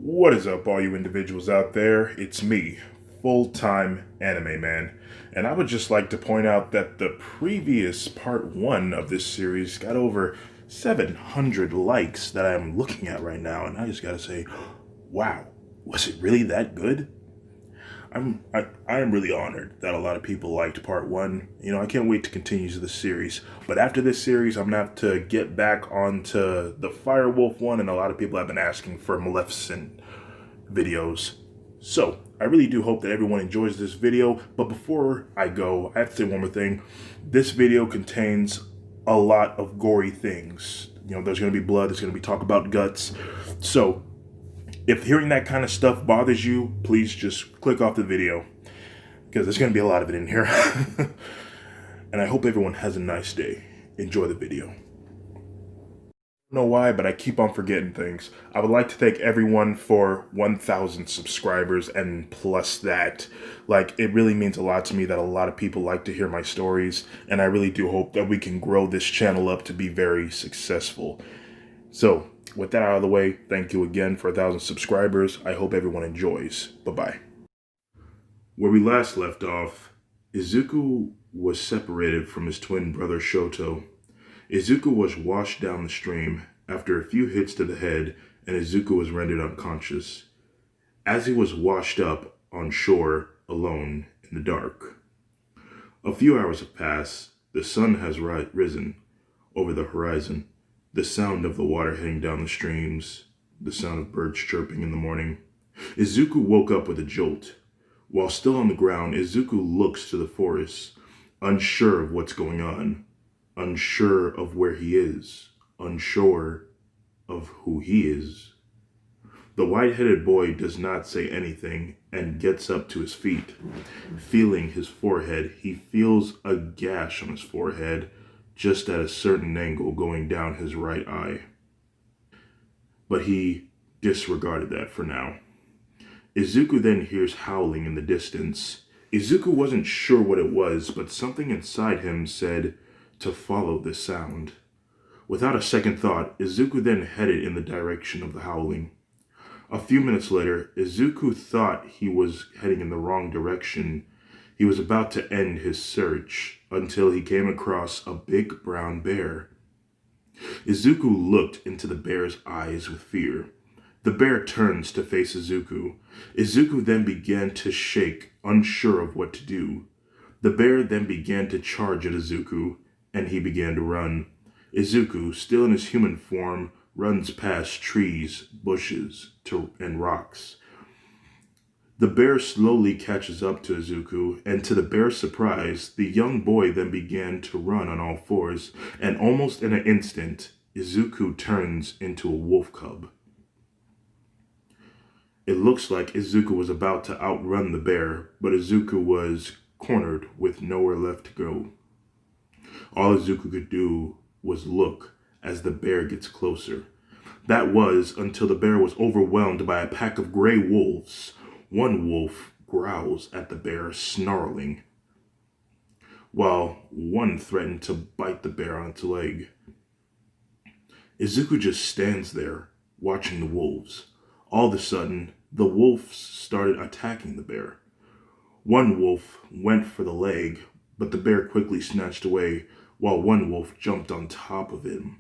What is up, all you individuals out there? It's me, full-time anime man, and I would just like to point out that the previous part 1 of this series got over 700 likes that I'm looking at right now, and I just gotta say, wow, was it really that good? I am really honored that a lot of people liked part 1. I can't wait to continue the series. But after this series, I'm gonna have to get back onto the Firewolf one, and a lot of people have been asking for Maleficent videos. So, I really do hope that everyone enjoys this video. But before I go, I have to say one more thing. This video contains a lot of gory things. There's gonna be blood, there's gonna be talk about guts. So, if hearing that kind of stuff bothers you, please just click off the video, because there's going to be a lot of it in here. And I hope everyone has a nice day. Enjoy the video. I don't know why, but I keep on forgetting things. I would like to thank everyone for 1,000 subscribers and plus that. It really means a lot to me that a lot of people like to hear my stories, and I really do hope that we can grow this channel up to be very successful. So, with that out of the way, thank you again for 1,000 subscribers. I hope everyone enjoys. Bye-bye. Where we last left off, Izuku was separated from his twin brother Shoto. Izuku was washed down the stream after a few hits to the head, and Izuku was rendered unconscious. As he was washed up on shore, alone, in the dark. A few hours have passed. The sun has risen over the horizon. The sound of the water heading down the streams, the sound of birds chirping in the morning. Izuku woke up with a jolt. While still on the ground, Izuku looks to the forest, unsure of what's going on, unsure of where he is, unsure of who he is. The white-headed boy does not say anything and gets up to his feet. Feeling his forehead, he feels a gash on his forehead, just at a certain angle going down his right eye. But he disregarded that for now. Izuku then hears howling in the distance. Izuku wasn't sure what it was, but something inside him said to follow the sound. Without a second thought, Izuku then headed in the direction of the howling. A few minutes later, Izuku thought he was heading in the wrong direction. He was about to end his search until he came across a big brown bear. Izuku looked into the bear's eyes with fear. The bear turns to face Izuku. Izuku then began to shake, unsure of what to do. The bear then began to charge at Izuku, and he began to run. Izuku, still in his human form, runs past trees, bushes, and rocks. The bear slowly catches up to Izuku, and to the bear's surprise, the young boy then began to run on all fours, and almost in an instant, Izuku turns into a wolf cub. It looks like Izuku was about to outrun the bear, but Izuku was cornered with nowhere left to go. All Izuku could do was look as the bear gets closer. That was until the bear was overwhelmed by a pack of gray wolves. One wolf growls at the bear, snarling, while one threatened to bite the bear on its leg. Izuku just stands there, watching the wolves. All of a sudden, the wolves started attacking the bear. One wolf went for the leg, but the bear quickly snatched away, while one wolf jumped on top of him,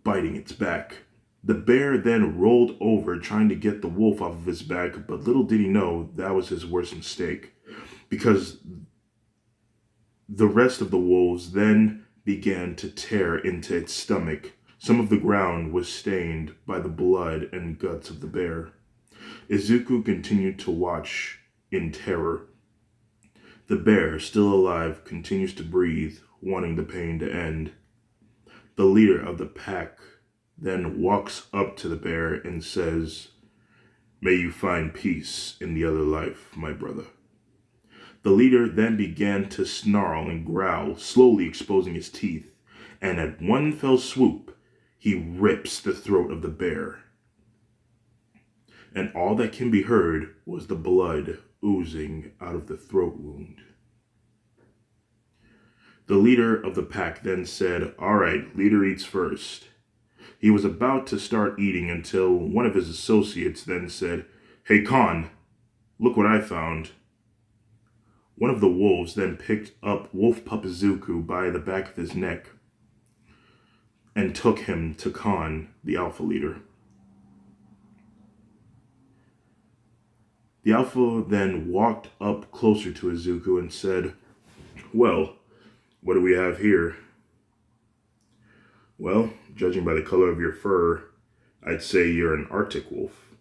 biting its back. The bear then rolled over trying to get the wolf off of his back, but little did he know that was his worst mistake, because the rest of the wolves then began to tear into its stomach. Some of the ground was stained by the blood and guts of the bear. Izuku continued to watch in terror. The bear, still alive, continues to breathe, wanting the pain to end. The leader of the pack then walks up to the bear and says, "May you find peace in the other life, my brother." The leader then began to snarl and growl, slowly exposing his teeth, and at one fell swoop, he rips the throat of the bear. And all that can be heard was the blood oozing out of the throat wound. The leader of the pack then said, "All right, leader eats first." He was about to start eating until one of his associates then said, "Hey Khan, look what I found." One of the wolves then picked up Wolf Pup Izuku by the back of his neck and took him to Khan, the alpha leader. The alpha then walked up closer to Izuku and said, "Well, what do we have here?" "Well, judging by the color of your fur, I'd say you're an Arctic wolf.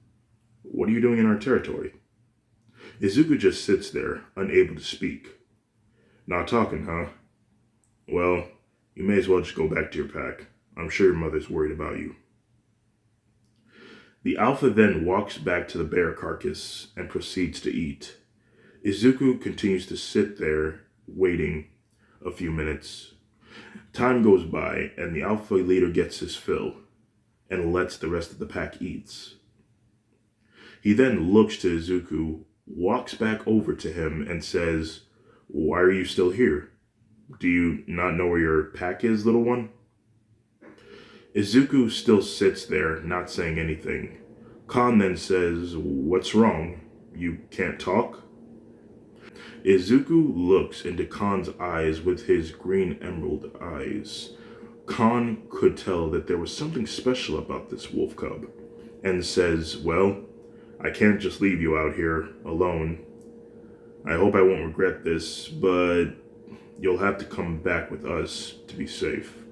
What are you doing in our territory?" Izuku just sits there, unable to speak. "Not talking, huh? Well, you may as well just go back to your pack. I'm sure your mother's worried about you." The alpha then walks back to the bear carcass and proceeds to eat. Izuku continues to sit there, waiting a few minutes. Time goes by, and the alpha leader gets his fill and lets the rest of the pack eat. He then looks to Izuku, walks back over to him, and says, "Why are you still here? Do you not know where your pack is, little one?" Izuku still sits there, not saying anything. Khan then says, "What's wrong? You can't talk?" Izuku looks into Khan's eyes with his green emerald eyes. Khan could tell that there was something special about this wolf cub, and says, "Well, I can't just leave you out here alone. I hope I won't regret this, but you'll have to come back with us to be safe."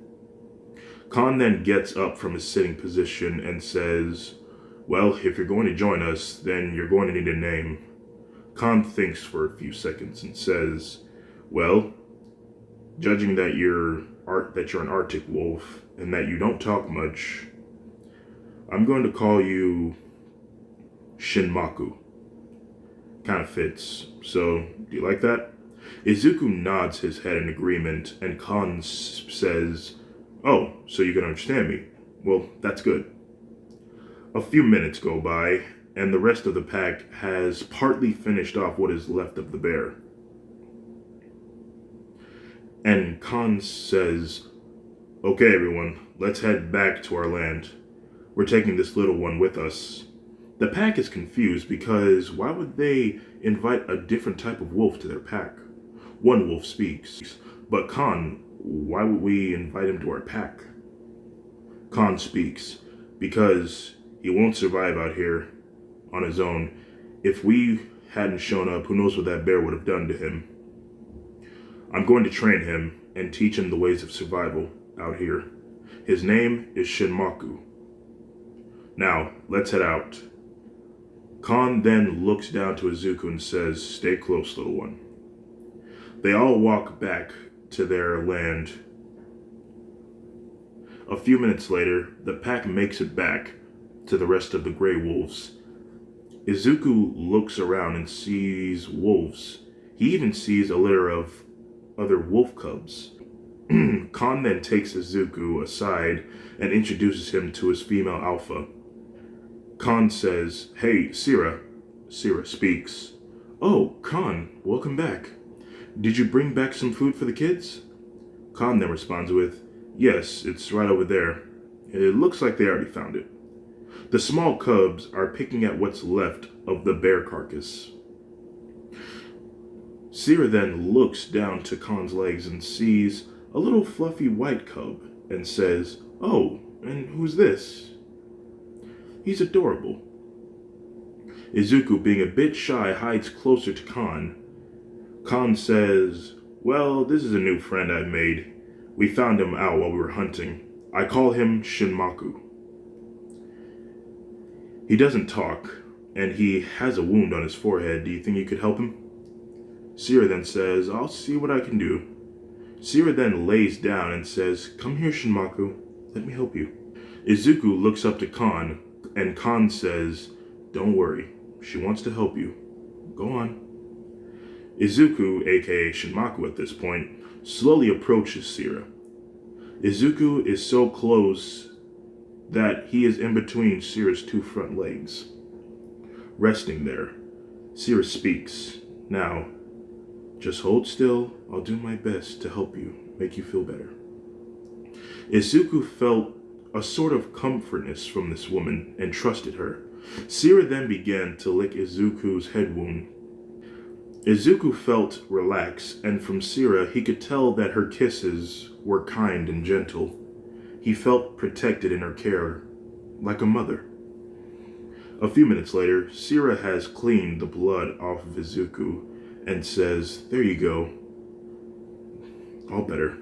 Khan then gets up from his sitting position and says, "Well, if you're going to join us, then you're going to need a name." Khan thinks for a few seconds and says, "Well, judging that you're an Arctic wolf and that you don't talk much, I'm going to call you Shinmaku." Kind of fits. So, do you like that? Izuku nods his head in agreement, and Khan says, "Oh, so you can understand me? Well, that's good." A few minutes go by, and the rest of the pack has partly finished off what is left of the bear. And Khan says, "Okay, everyone, let's head back to our land. We're taking this little one with us." The pack is confused because why would they invite a different type of wolf to their pack? One wolf speaks, "But Khan, why would we invite him to our pack?" Khan speaks, "Because he won't survive out here on his own. If we hadn't shown up, who knows what that bear would have done to him. I'm going to train him and teach him the ways of survival out here. His name is Shinmaku. Now, let's head out." Khan then looks down to Izuku and says, "Stay close, little one." They all walk back to their land. A few minutes later, the pack makes it back to the rest of the gray wolves. Izuku looks around and sees wolves. He even sees a litter of other wolf cubs. Khan then takes Izuku aside and introduces him to his female alpha. Khan says, "Hey, Sira." Sira speaks. "Oh, Khan, welcome back. Did you bring back some food for the kids?" Khan then responds with, "Yes, it's right over there. It looks like they already found it." The small cubs are picking at what's left of the bear carcass. Sira then looks down to Khan's legs and sees a little fluffy white cub and says, "Oh, and who's this? He's adorable." Izuku, being a bit shy, hides closer to Khan. Khan says, "Well, this is a new friend I've made. We found him out while we were hunting. I call him Shinmaku. He doesn't talk, and he has a wound on his forehead. Do you think you could help him?" Sira then says, "I'll see what I can do." Sira then lays down and says, "Come here, Shinmaku. Let me help you." Izuku looks up to Khan, and Khan says, "Don't worry. She wants to help you. Go on." Izuku, aka Shinmaku at this point, slowly approaches Sira. Izuku is so close that he is in between Sira's two front legs. Resting there, Sira speaks. "Now, just hold still. I'll do my best to help you, make you feel better." Izuku felt a sort of comfortness from this woman and trusted her. Sira then began to lick Izuku's head wound. Izuku felt relaxed, and from Sira he could tell that her kisses were kind and gentle. He felt protected in her care, like a mother. A few minutes later, Sira has cleaned the blood off of Izuku and says, "There you go. All better.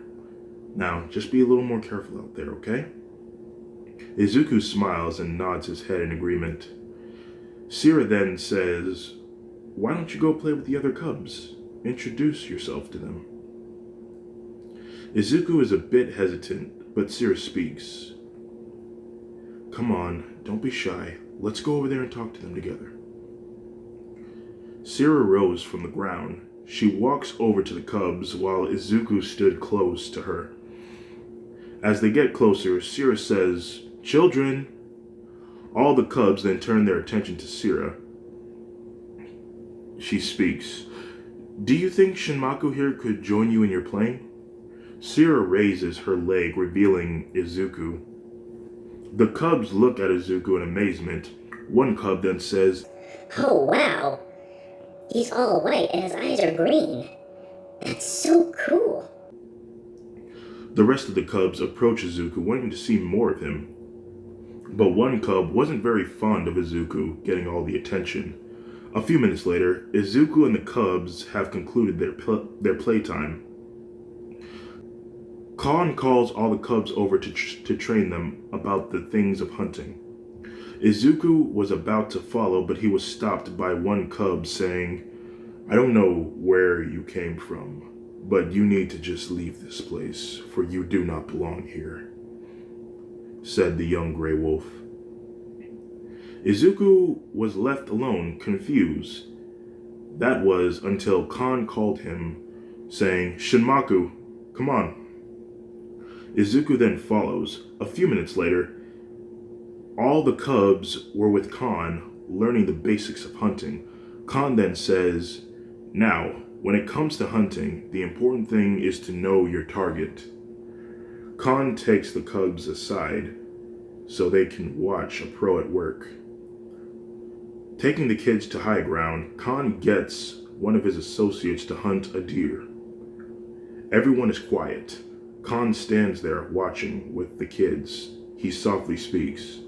Now, just be a little more careful out there, okay?" Izuku smiles and nods his head in agreement. Sira then says, "Why don't you go play with the other cubs? Introduce yourself to them." Izuku is a bit hesitant, but Sira speaks. "Come on, don't be shy. Let's go over there and talk to them together." Sira rose from the ground. She walks over to the cubs while Izuku stood close to her. As they get closer, Sira says, "Children." All the cubs then turn their attention to Sira. She speaks. "Do you think Shinmaku here could join you in your playing?" Sira raises her leg, revealing Izuku. The cubs look at Izuku in amazement. One cub then says, "Oh wow, he's all white and his eyes are green. That's so cool." The rest of the cubs approach Izuku, wanting to see more of him. But one cub wasn't very fond of Izuku getting all the attention. A few minutes later, Izuku and the cubs have concluded their playtime. Khan calls all the cubs over to train them about the things of hunting. Izuku was about to follow, but he was stopped by one cub saying, "I don't know where you came from, but you need to just leave this place, for you do not belong here," said the young gray wolf. Izuku was left alone, confused. That was until Khan called him, saying, "Shinmaku, come on." Izuku then follows. A few minutes later, all the cubs were with Khan, learning the basics of hunting. Khan then says, "Now, when it comes to hunting, the important thing is to know your target." Khan takes the cubs aside so they can watch a pro at work. Taking the kids to high ground, Khan gets one of his associates to hunt a deer. Everyone is quiet. Khan stands there watching with the kids. He softly speaks.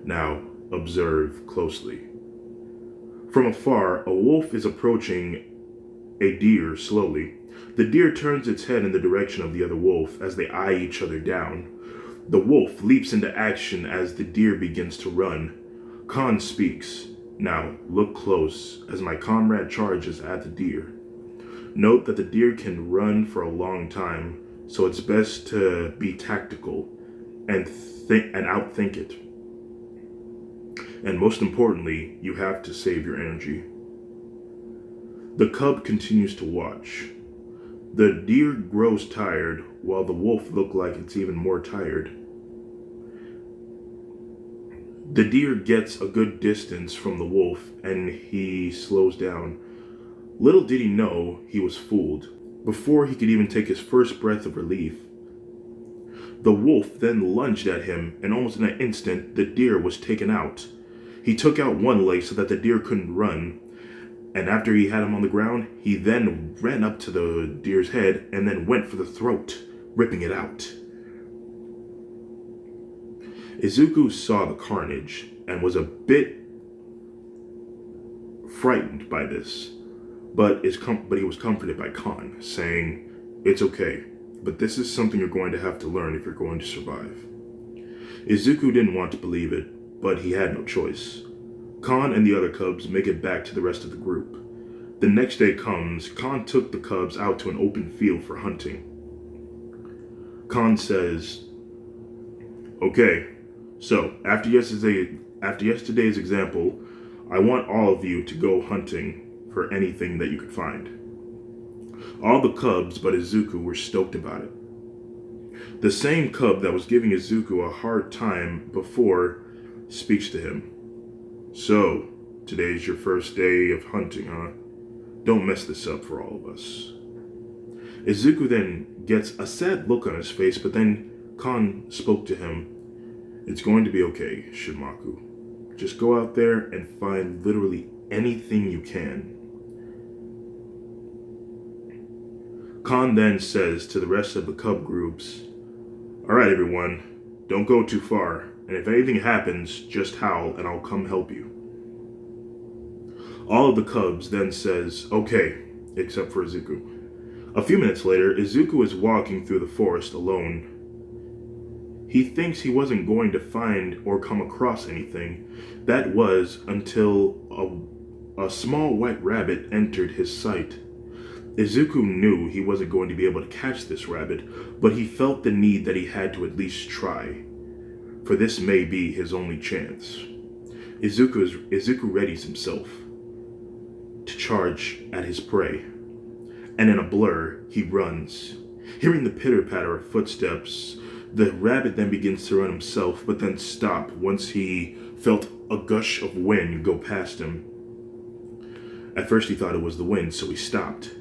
"Now, observe closely." From afar, a wolf is approaching a deer slowly. The deer turns its head in the direction of the other wolf as they eye each other down. The wolf leaps into action as the deer begins to run. Khan speaks. "Now, look close as my comrade charges at the deer. Note that the deer can run for a long time, so it's best to be tactical and outthink it. And most importantly, you have to save your energy." The cub continues to watch. The deer grows tired, while the wolf looks like it's even more tired. The deer gets a good distance from the wolf, and he slows down. Little did he know he was fooled. Before he could even take his first breath of relief, the wolf then lunged at him, and almost in an instant, the deer was taken out. He took out one leg so that the deer couldn't run, and after he had him on the ground, he then ran up to the deer's head and then went for the throat, ripping it out. Izuku saw the carnage and was a bit frightened by this, but he was comforted by Khan, saying, "It's okay, but this is something you're going to have to learn if you're going to survive." Izuku didn't want to believe it, but he had no choice. Khan and the other cubs make it back to the rest of the group. The next day comes. Khan took the cubs out to an open field for hunting. Khan says, "Okay, so after yesterday's example, I want all of you to go hunting for anything that you could find." All the cubs but Izuku were stoked about it. The same cub that was giving Izuku a hard time before speaks to him. "So, today's your first day of hunting, huh? Don't mess this up for all of us." Izuku then gets a sad look on his face, but then Khan spoke to him. It's going to be okay, Shinmaku. Just go out there and find literally anything you can. Khan then says to the rest of the cub groups, "Alright everyone, don't go too far, and if anything happens, just howl and I'll come help you." All of the cubs then says, "Okay," except for Izuku. A few minutes later, Izuku is walking through the forest alone. He thinks he wasn't going to find or come across anything. That was until a small white rabbit entered his sight. Izuku knew he wasn't going to be able to catch this rabbit, but he felt the need that he had to at least try, for this may be his only chance. Izuku readies himself to charge at his prey, and in a blur, he runs. Hearing the pitter-patter of footsteps, the rabbit then begins to run himself, but then stop once he felt a gush of wind go past him. At first he thought it was the wind, so he stopped,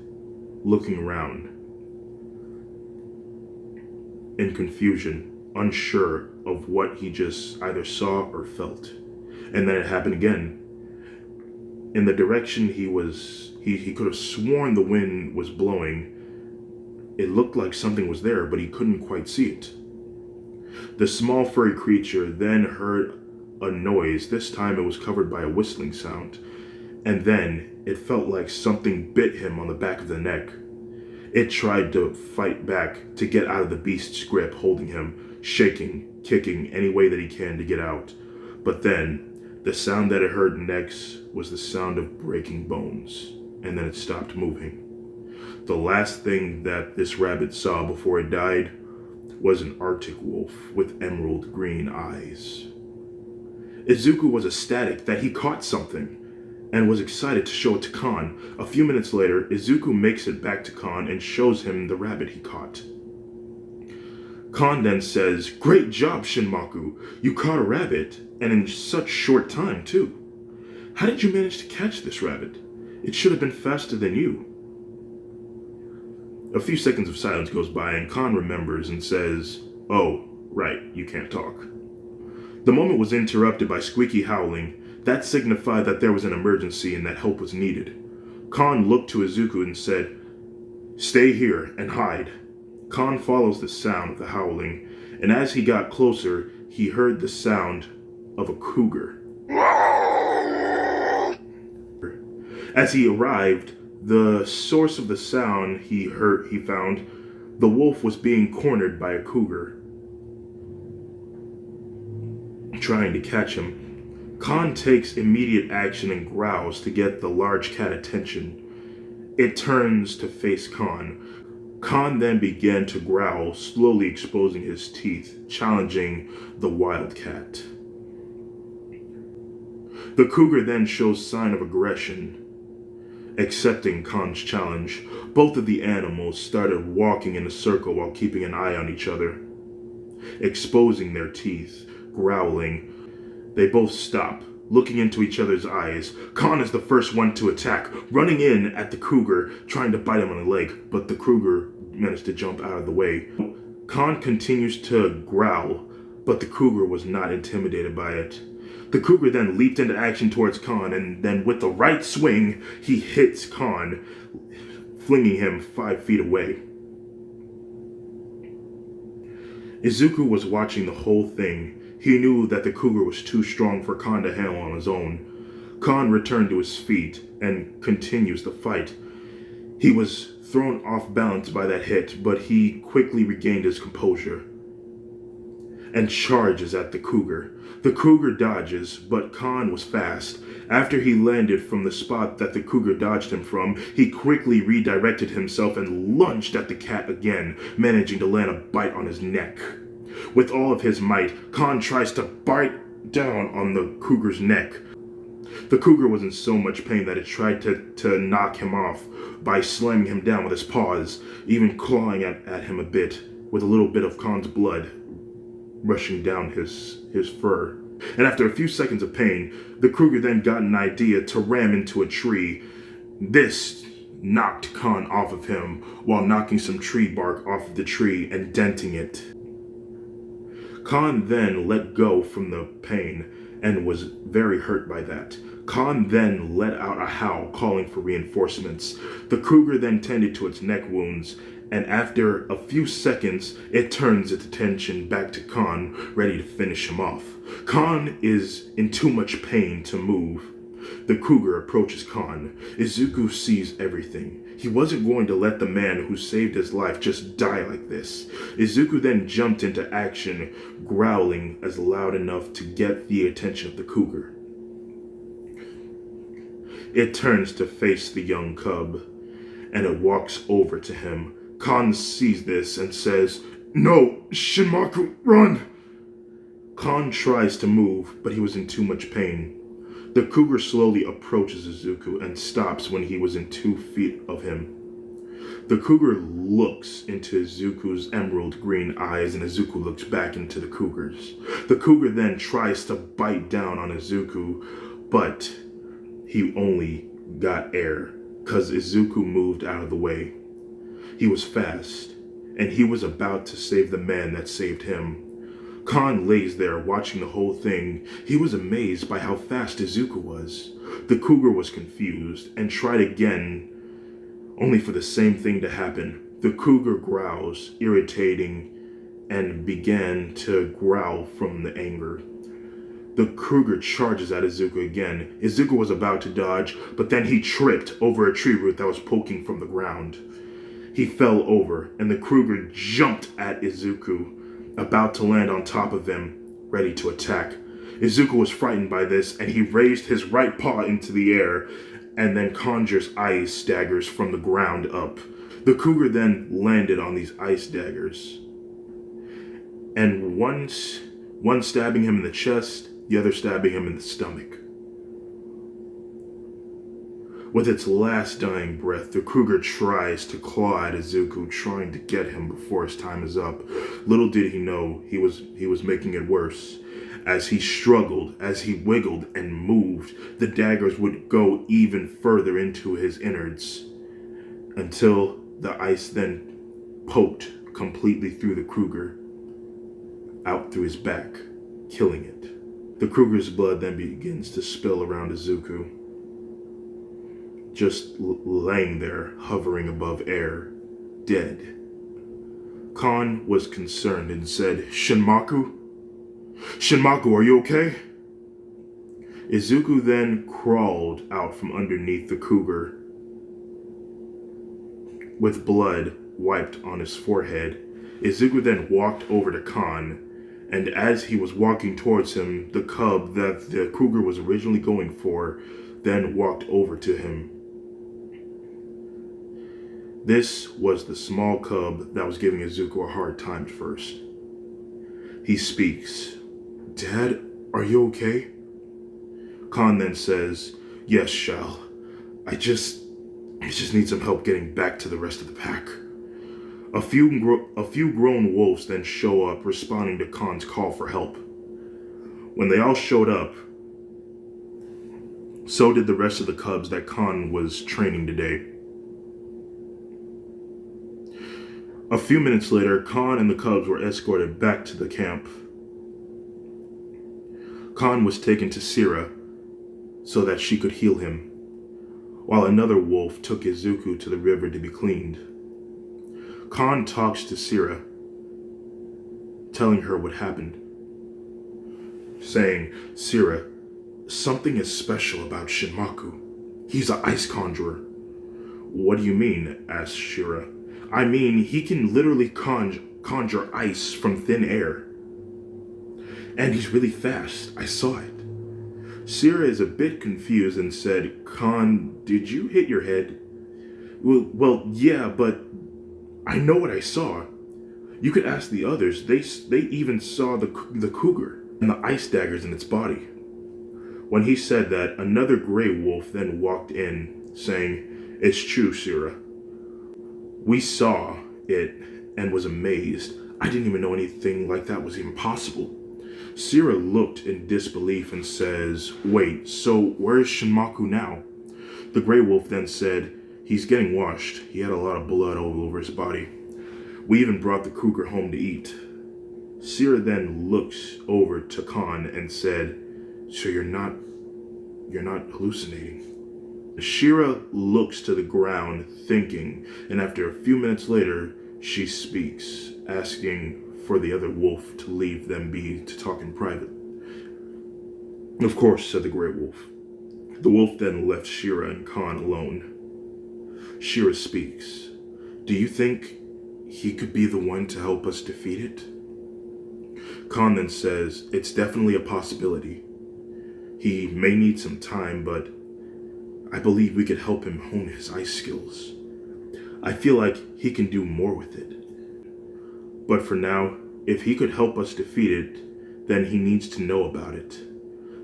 looking around in confusion, unsure of what he just either saw or felt. And then it happened again. In the direction he could have sworn the wind was blowing. It looked like something was there, but he couldn't quite see it. The small furry creature then heard a noise. This time it was covered by a whistling sound. And then it felt like something bit him on the back of the neck. It tried to fight back to get out of the beast's grip, holding him, shaking, kicking any way that he can to get out. But then, the sound that it heard next was the sound of breaking bones, and then it stopped moving. The last thing that this rabbit saw before it died was an Arctic wolf with emerald green eyes. Izuku was ecstatic that he caught something, and was excited to show it to Khan. A few minutes later, Izuku makes it back to Khan and shows him the rabbit he caught. Khan then says, "Great job, Shinmaku. You caught a rabbit, and in such short time, too. How did you manage to catch this rabbit? It should have been faster than you." A few seconds of silence goes by, and Khan remembers and says, "Oh, right, you can't talk." The moment was interrupted by squeaky howling. That signified that there was an emergency and that help was needed. Khan looked to Izuku and said, "Stay here and hide." Khan follows the sound of the howling, and as he got closer, he heard the sound of a cougar. As he arrived, the source of the sound he found, the wolf was being cornered by a cougar, trying to catch him. Khan takes immediate action and growls to get the large cat attention. It turns to face Khan. Khan then began to growl, slowly exposing his teeth, challenging the wild cat. The cougar then shows sign of aggression, accepting Khan's challenge. Both of the animals started walking in a circle while keeping an eye on each other, exposing their teeth, growling. They both stop, looking into each other's eyes. Khan is the first one to attack, running in at the cougar, trying to bite him on the leg, but the cougar managed to jump out of the way. Khan continues to growl, but the cougar was not intimidated by it. The cougar then leaped into action towards Khan, and then with the right swing, he hits Khan, flinging him 5 feet away. Izuku was watching the whole thing. He knew that the cougar was too strong for Khan to handle on his own. Khan returned to his feet and continues the fight. He was thrown off balance by that hit, but he quickly regained his composure and charges at the cougar. The cougar dodges, but Khan was fast. After he landed from the spot that the cougar dodged him from, he quickly redirected himself and lunged at the cat again, managing to land a bite on his neck. With all of his might, Khan tries to bite down on the cougar's neck. The cougar was in so much pain that it tried to knock him off by slamming him down with his paws, even clawing at him a bit, with a little bit of Khan's blood rushing down his fur. And after a few seconds of pain, the cougar then got an idea to ram into a tree. This knocked Khan off of him while knocking some tree bark off of the tree and denting it. Khan then let go from the pain and was very hurt by that. Khan then let out a howl, calling for reinforcements. The cougar then tended to its neck wounds, and after a few seconds, it turns its attention back to Khan, ready to finish him off. Khan is in too much pain to move. The cougar approaches Khan. Izuku sees everything. He wasn't going to let the man who saved his life just die like this. Izuku then jumped into action, growling as loud enough to get the attention of the cougar. It turns to face the young cub, and it walks over to him. Khan sees this and says, "No, Shinmaku, run!" Khan tries to move, but he was in too much pain. The cougar slowly approaches Izuku and stops when he was in 2 feet of him. The cougar looks into Izuku's emerald green eyes, and Izuku looks back into the cougar's. The cougar then tries to bite down on Izuku, but he only got air, because Izuku moved out of the way. He was fast, and he was about to save the man that saved him. Khan lays there watching the whole thing. He was amazed by how fast Izuku was. The cougar was confused and tried again, only for the same thing to happen. The cougar growls, irritating, and began to growl from the anger. The cougar charges at Izuku again. Izuku was about to dodge, but then he tripped over a tree root that was poking from the ground. He fell over, and the cougar jumped at Izuku, about to land on top of him, ready to attack. Izuku was frightened by this, and he raised his right paw into the air, and then conjures ice daggers from the ground up. The cougar then landed on these ice daggers, and one stabbing him in the chest, the other stabbing him in the stomach. With its last dying breath, the cougar tries to claw at Izuku, trying to get him before his time is up. Little did he know he was making it worse. As he struggled, as he wiggled and moved, the daggers would go even further into his innards, until the ice then poked completely through the cougar, out through his back, killing it. The cougar's blood then begins to spill around Izuku, just laying there, hovering above air, dead. Khan was concerned and said, "Shinmaku? Shinmaku, are you okay?" Izuku then crawled out from underneath the cougar, with blood wiped on his forehead. Izuku then walked over to Khan, and as he was walking towards him, the cub that the cougar was originally going for then walked over to him. This was the small cub that was giving Izuku a hard time at first. He speaks. "Dad, are you okay?" Khan then says, "Yes, Shal. I just need some help getting back to the rest of the pack." A few grown wolves then show up, responding to Khan's call for help. When they all showed up, so did the rest of the cubs that Khan was training today. A few minutes later, Khan and the cubs were escorted back to the camp. Khan was taken to Sira so that she could heal him, while another wolf took Izuku to the river to be cleaned. Khan talks to Sira, telling her what happened, saying, "Sira, something is special about Shinmaku. He's an ice conjurer." "What do you mean?" asked Shira. "I mean, he can literally conjure ice from thin air. And he's really fast. I saw it." Sira is a bit confused and said, "Khan, did you hit your head?" Well, yeah, but I know what I saw. You could ask the others. They even saw the cougar and the ice daggers in its body." When he said that, another gray wolf then walked in, saying, "It's true, Sira. We saw it and was amazed. I didn't even know anything like that was even possible." Sira looked in disbelief and says, "Wait, so where is Shinmaku now?" The gray wolf then said, "He's getting washed. He had a lot of blood all over his body. We even brought the cougar home to eat." Sierra then looks over to Khan and said, "So you're not hallucinating?" Shira looks to the ground, thinking, and after a few minutes later, she speaks, asking for the other wolf to leave them be to talk in private. "Of course," said the gray wolf. The wolf then left Shira and Khan alone. Shira speaks. "Do you think he could be the one to help us defeat it?" Khan then says, "It's definitely a possibility. He may need some time, but I believe we could help him hone his ice skills. I feel like he can do more with it. But for now, if he could help us defeat it, then he needs to know about it."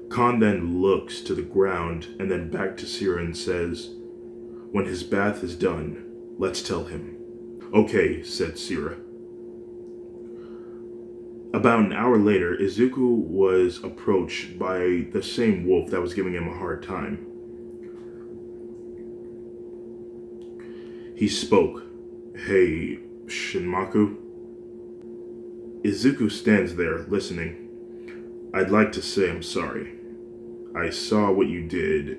Khan then looks to the ground and then back to Sierra and says, "When his bath is done, let's tell him." "Okay," said Sierra. About an hour later, Izuku was approached by the same wolf that was giving him a hard time. He spoke. "Hey, Shinmaku?" Izuku stands there, listening. "I'd like to say I'm sorry. I saw what you did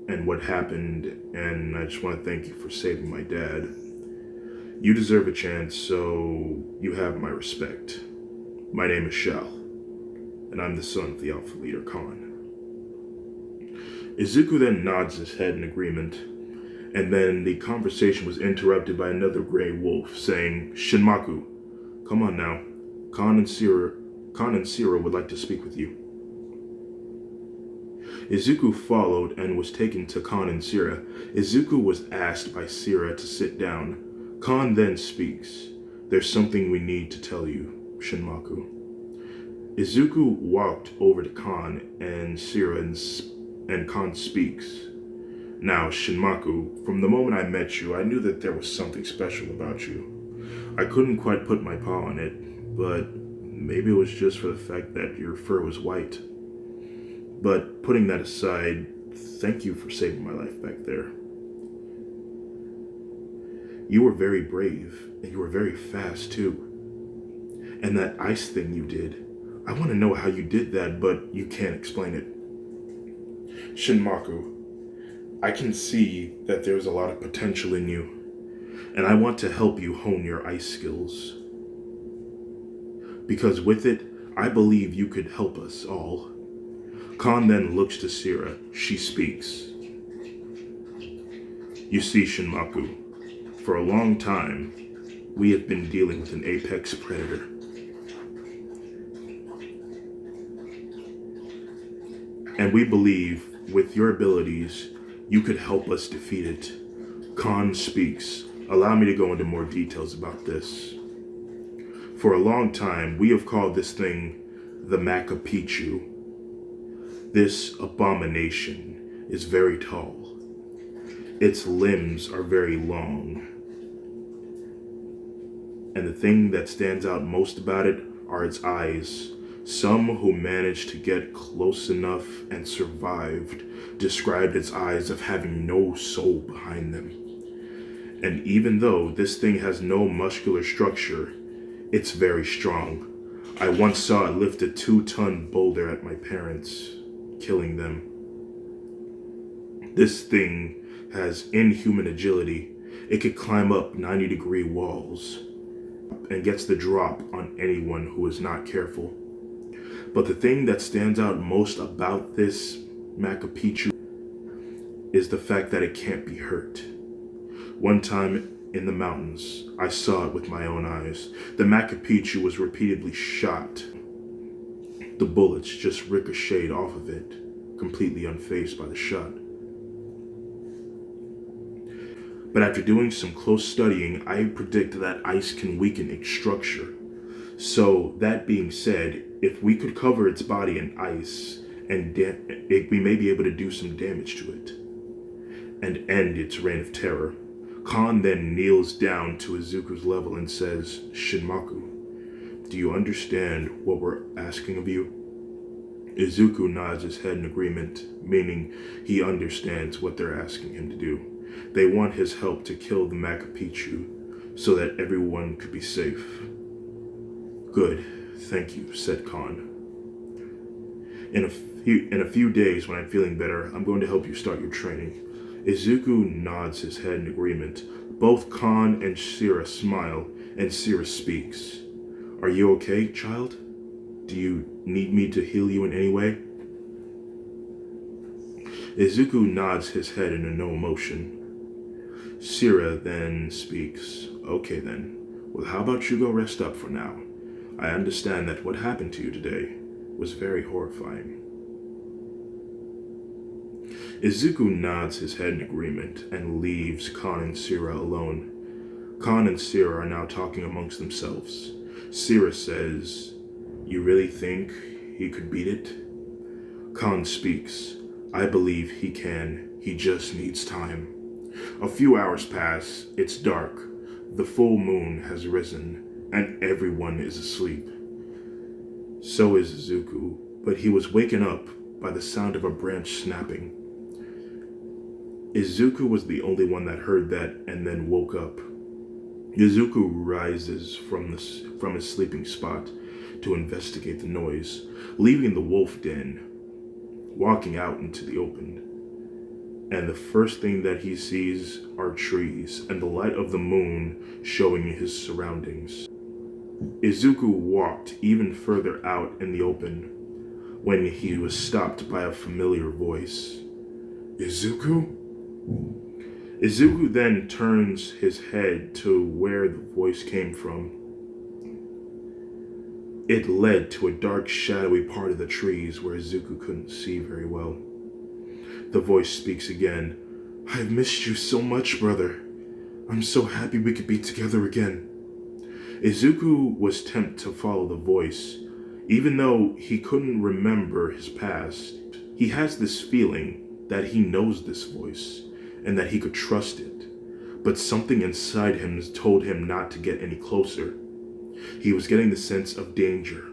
and what happened, and I just want to thank you for saving my dad. You deserve a chance, so you have my respect. My name is Shao, and I'm the son of the Alpha Leader Khan." Izuku then nods his head in agreement, and then the conversation was interrupted by another gray wolf saying, "Shinmaku, come on now. Khan and Sierra would like to speak with you." Izuku followed and was taken to Khan and Sierra. Izuku was asked by Sierra to sit down. Khan then speaks. "There's something we need to tell you, Shinmaku." Izuku walked over to Khan and Sierra and Khan speaks. "Now, Shinmaku, from the moment I met you, I knew that there was something special about you. I couldn't quite put my paw on it, but maybe it was just for the fact that your fur was white. But putting that aside, thank you for saving my life back there. You were very brave, and you were very fast too. And that ice thing you did, I want to know how you did that, but you can't explain it. Shinmaku, I can see that there's a lot of potential in you, and I want to help you hone your ice skills. Because with it, I believe you could help us all." Khan then looks to Sierra. She speaks. "You see, Shinmaku, for a long time, we have been dealing with an apex predator. And we believe, with your abilities, you could help us defeat it." Khan speaks. "Allow me to go into more details about this. For a long time, we have called this thing the Maccapichu. This abomination is very tall. Its limbs are very long. And the thing that stands out most about it are its eyes. Some who managed to get close enough and survived described its eyes of having no soul behind them. And even though this thing has no muscular structure, it's very strong. I once saw it lift a 2-ton boulder at my parents, killing them. This thing has inhuman agility. It could climb up 90-degree walls and gets the drop on anyone who is not careful. But the thing that stands out most about this Maccapichu is the fact that it can't be hurt. One time in the mountains, I saw it with my own eyes. The Maccapichu was repeatedly shot. The bullets just ricocheted off of it, completely unfazed by the shot. But after doing some close studying, I predict that ice can weaken its structure. So, that being said, if we could cover its body in ice, we may be able to do some damage to it, and end its reign of terror." Khan then kneels down to Izuku's level and says, "Shinmaku, do you understand what we're asking of you?" Izuku nods his head in agreement, meaning he understands what they're asking him to do. They want his help to kill the Maccapichu so that everyone could be safe. "Good. Thank you, said Khan. In a few days, when I'm feeling better, I'm going to help you start your training. Izuku nods his head in agreement. Both Khan and Shira smile, and Shira speaks. Are you okay, child? Do you need me to heal you in any way? Izuku nods his head in a no motion. Shira then speaks. Okay then. Well, how about you go rest up for now? I understand that what happened to you today was very horrifying. Izuku nods his head in agreement and leaves Khan and Shira alone. Khan and Shira are now talking amongst themselves. Shira says, You really think he could beat it? Khan speaks. I believe he can. He just needs time. A few hours pass. It's dark. The full moon has risen, and everyone is asleep. So is Izuku, but he was waken up by the sound of a branch snapping. Izuku was the only one that heard that and then woke up. Izuku rises from his sleeping spot to investigate the noise, leaving the wolf den, walking out into the open. And the first thing that he sees are trees and the light of the moon showing his surroundings. Izuku walked even further out in the open when he was stopped by a familiar voice. Izuku? Izuku then turns his head to where the voice came from. It led to a dark, shadowy part of the trees where Izuku couldn't see very well. The voice speaks again. I've missed you so much, brother. I'm so happy we could be together again. Izuku was tempted to follow the voice. Even though he couldn't remember his past, he has this feeling that he knows this voice and that he could trust it. But something inside him told him not to get any closer. He was getting the sense of danger.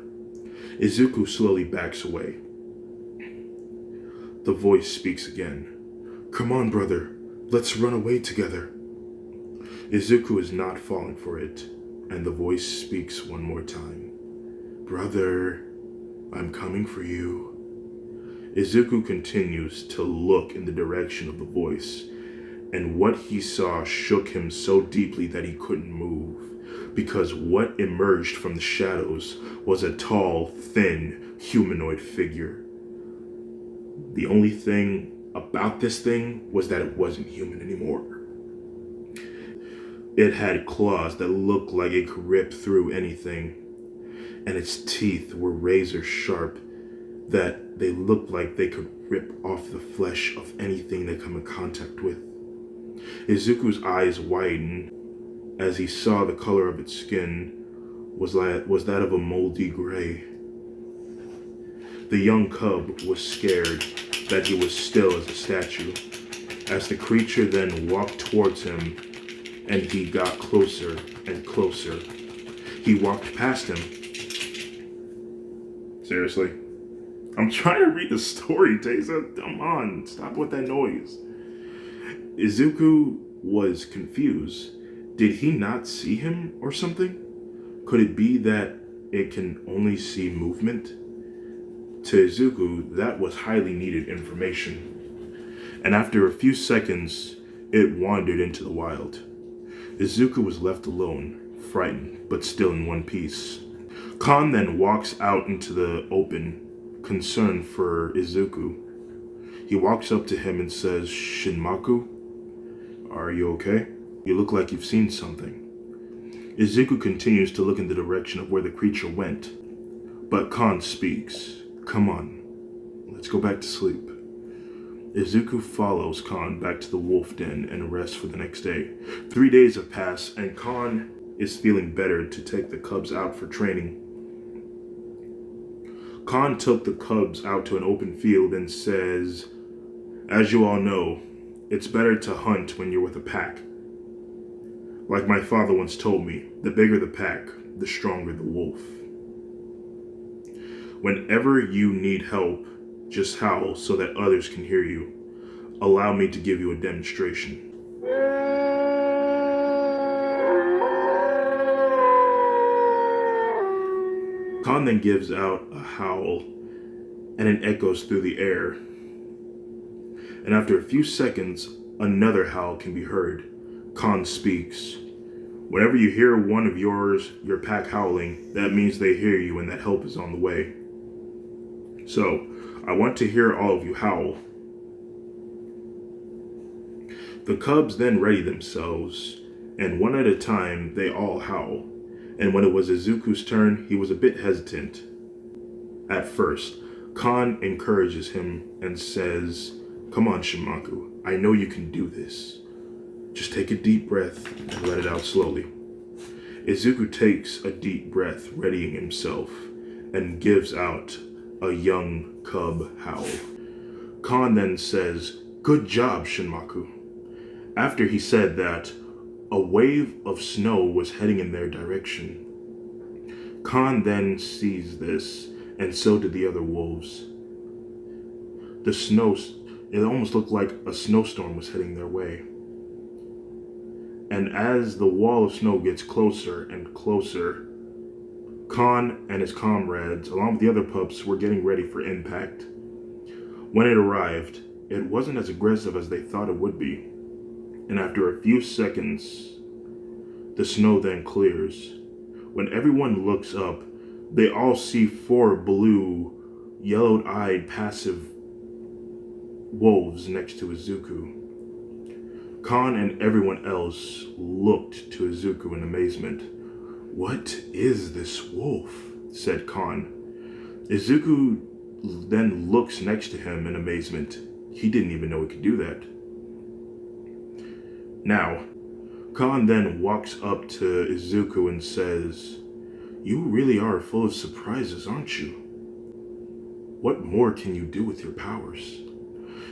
Izuku slowly backs away. The voice speaks again. Come on, brother. Let's run away together. Izuku is not falling for it, and the voice speaks one more time. Brother, I'm coming for you. Izuku continues to look in the direction of the voice, and what he saw shook him so deeply that he couldn't move, because what emerged from the shadows was a tall, thin, humanoid figure. The only thing about this thing was that it wasn't human anymore. It had claws that looked like it could rip through anything, and its teeth were razor sharp that they looked like they could rip off the flesh of anything they come in contact with. Izuku's eyes widened as he saw the color of its skin was that of a moldy gray. The young cub was scared that he was still as a statue, as the creature then walked towards him, and he got closer and closer. He walked past him. Seriously? I'm trying to read the story, Teza. Come on, stop with that noise. Izuku was confused. Did he not see him or something? Could it be that it can only see movement? To Izuku, that was highly needed information. And after a few seconds, it wandered into the wild. Izuku was left alone, frightened, but still in one piece. Khan then walks out into the open, concerned for Izuku. He walks up to him and says, Shinmaku, are you okay? You look like you've seen something. Izuku continues to look in the direction of where the creature went, but Khan speaks. Come on, let's go back to sleep. Izuku follows Khan back to the wolf den and rests for the next day. 3 days have passed, and Khan is feeling better to take the cubs out for training. Khan took the cubs out to an open field and says, As you all know, it's better to hunt when you're with a pack. Like my father once told me, the bigger the pack, the stronger the wolf. Whenever you need help, just howl so that others can hear you. Allow me to give you a demonstration. Khan then gives out a howl, and it echoes through the air. And after a few seconds, another howl can be heard. Khan speaks. Whenever you hear one of your pack howling, that means they hear you and that help is on the way. So, I want to hear all of you howl. The cubs then ready themselves, and one at a time, they all howl. And when it was Izuku's turn, he was a bit hesitant. At first, Khan encourages him and says, "Come on, Shimaku, I know you can do this. Just take a deep breath and let it out slowly." Izuku takes a deep breath, readying himself, and gives out a young cub howl. Khan then says, "Good job, Shinmaku." After he said that, a wave of snow was heading in their direction. Khan then sees this, and so did the other wolves. The snow, it almost looked like a snowstorm was heading their way. And as the wall of snow gets closer and closer, Khan and his comrades, along with the other pups, were getting ready for impact. When it arrived, it wasn't as aggressive as they thought it would be. And after a few seconds, the snow then clears. When everyone looks up, they all see 4 blue, yellow-eyed, passive wolves next to Izuku. Khan and everyone else looked to Izuku in amazement. "What is this wolf?" said Khan. Izuku then looks next to him in amazement. He didn't even know he could do that. Now, Khan then walks up to Izuku and says, "You really are full of surprises, aren't you? What more can you do with your powers?"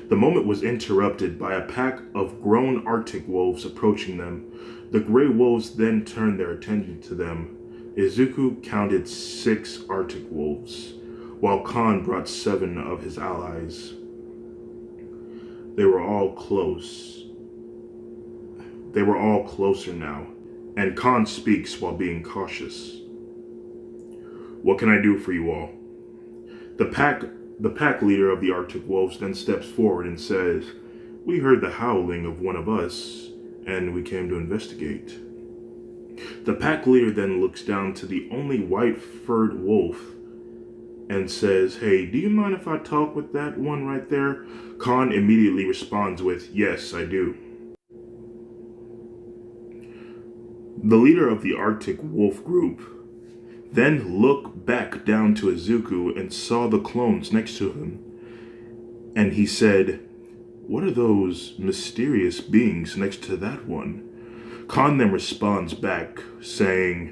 The moment was interrupted by a pack of grown Arctic wolves approaching them. The gray wolves then turned their attention to them. Izuku counted 6 Arctic wolves, while Khan brought 7 of his allies. They were all close. They were all closer now, and Khan speaks while being cautious. "What can I do for you all?" The pack leader of the Arctic Wolves then steps forward and says, "We heard the howling of one of us, and we came to investigate." The pack leader then looks down to the only white-furred wolf and says, "Hey, do you mind if I talk with that one right there?" Khan immediately responds with, "Yes, I do." The leader of the Arctic Wolf group then looked back down to Izuku and saw the clones next to him. And he said, "What are those mysterious beings next to that one?" Khan then responds back, saying,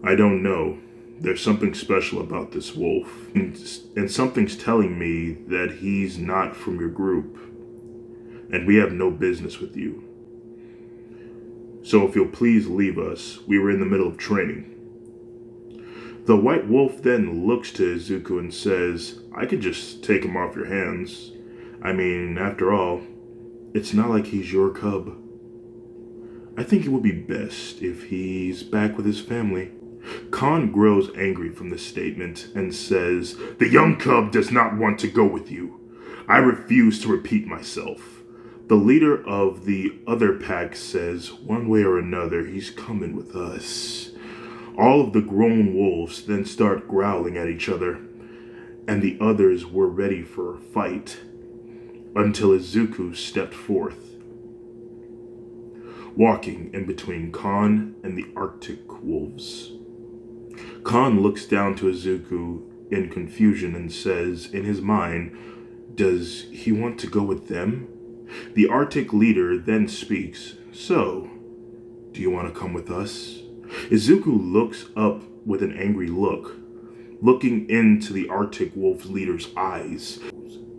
"I don't know. There's something special about this wolf, and something's telling me that he's not from your group, and we have no business with you. So if you'll please leave us, we were in the middle of training." The white wolf then looks to Izuku and says, "I could just take him off your hands. I mean, after all, it's not like he's your cub. I think it would be best if he's back with his family." Khan grows angry from this statement and says, "The young cub does not want to go with you. I refuse to repeat myself." The leader of the other pack says, "One way or another, he's coming with us." All of the grown wolves then start growling at each other, and the others were ready for a fight until Izuku stepped forth, walking in between Khan and the Arctic wolves. Khan looks down to Izuku in confusion and says in his mind, "Does he want to go with them?" The Arctic leader then speaks, "So, do you want to come with us?" Izuku looks up with an angry look, looking into the Arctic wolf leader's eyes.